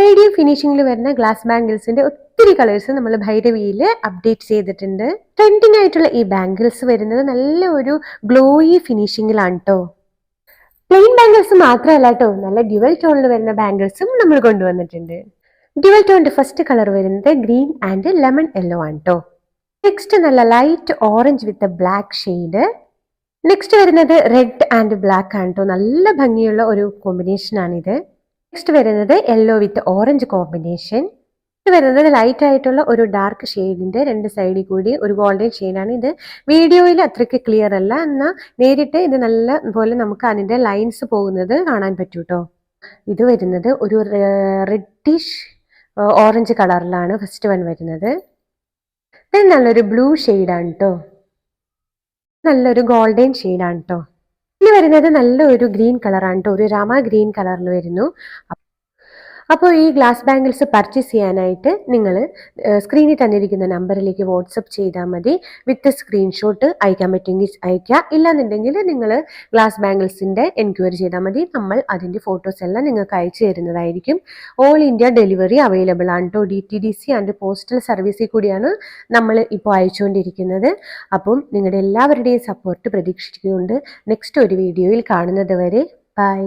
Radium ഫിനിഷിംഗിൽ വരുന്ന glass ബാംഗിൾസിന്റെ ഒത്തിരി colours നമ്മൾ ഭൈരവിയിൽ അപ്ഡേറ്റ് ചെയ്തിട്ടുണ്ട്. ട്രെൻഡിങ് ആയിട്ടുള്ള ഈ ബാംഗിൾസ് വരുന്നത് നല്ല ഒരു ഗ്ലോയി ഫിനിഷിംഗിലാണ് കേട്ടോ. പ്ലെയിൻ ബാംഗിൾസ് മാത്രമല്ല കേട്ടോ, നല്ല ഡ്യുവൽ ടോണിൽ വരുന്ന ബാംഗിൾസും നമ്മൾ കൊണ്ടുവന്നിട്ടുണ്ട്. ഡ്യുവൽ ടോണിന്റെ ഫസ്റ്റ് കളർ വരുന്നത് ഗ്രീൻ ആൻഡ് ലെമൺ യെല്ലോ ആണ് കേട്ടോ. നെക്സ്റ്റ് നല്ല ലൈറ്റ് ഓറഞ്ച് വിത്ത് ബ്ലാക്ക് ഷെയ്ഡ്. നെക്സ്റ്റ് വരുന്നത് റെഡ് ആൻഡ് ബ്ലാക്ക് ആണ് കേട്ടോ. നല്ല ഭംഗിയുള്ള ഒരു കോമ്പിനേഷൻ ആണിത്. നെക്സ്റ്റ് വരുന്നത് യെല്ലോ വിത്ത് ഓറഞ്ച് കോമ്പിനേഷൻ. ഇത് വരുന്നത് ലൈറ്റ് ആയിട്ടുള്ള ഒരു ഡാർക്ക് ഷെയ്ഡിന്റെ രണ്ട് സൈഡിൽ കൂടി ഒരു ഗോൾഡൻ ഷെയ്ഡാണ്. ഇത് വീഡിയോയിൽ അത്രയ്ക്ക് ക്ലിയർ അല്ല, എന്നാൽ നേരിട്ട് ഇത് നല്ല പോലെ നമുക്ക് അതിന്റെ ലൈൻസ് പോകുന്നത് കാണാൻ പറ്റൂ കേട്ടോ. ഇത് വരുന്നത് ഒരു റെഡിഷ് ഓറഞ്ച് കളറിലാണ് ഫസ്റ്റ് വൺ വരുന്നത്. ഇത് നല്ലൊരു ബ്ലൂ ഷെയ്ഡാണ് കേട്ടോ. നല്ലൊരു ഗോൾഡൻ ഷെയ്ഡാണ് കേട്ടോ. ഇനി വരുന്നത് നല്ലൊരു ഗ്രീൻ കളറാണ് കേട്ടോ. ഒരു രാമ ഗ്രീൻ കളറിൽ വരുന്നു. അപ്പോൾ ഈ ഗ്ലാസ് ബാംഗിൾസ് പർച്ചേസ് ചെയ്യാനായിട്ട് നിങ്ങൾ സ്ക്രീനിൽ തന്നിരിക്കുന്ന നമ്പറിലേക്ക് വാട്സപ്പ് ചെയ്താൽ മതി. വിത്ത് സ്ക്രീൻഷോട്ട് അയക്കാൻ പറ്റുമെങ്കിൽ അയക്കുക. ഇല്ലാന്നുണ്ടെങ്കിൽ നിങ്ങൾ ഗ്ലാസ് ബാംഗിൾസിൻ്റെ എൻക്വയറി ചെയ്താൽ മതി. നമ്മൾ അതിൻ്റെ ഫോട്ടോസ് എല്ലാം നിങ്ങൾക്ക് അയച്ചു തരുന്നതായിരിക്കും. ഓൾ ഇന്ത്യ ഡെലിവറി അവൈലബിൾ ആണ് കേട്ടോ. DTDC ആൻഡ് പോസ്റ്റൽ സർവീസിൽ കൂടിയാണ് നമ്മൾ ഇപ്പോൾ അയച്ചുകൊണ്ടിരിക്കുന്നത്. അപ്പം നിങ്ങളുടെ എല്ലാവരുടെയും സപ്പോർട്ട് പ്രതീക്ഷിച്ചുകൊണ്ട് നെക്സ്റ്റ് ഒരു വീഡിയോയിൽ കാണുന്നത് വരെ ബൈ.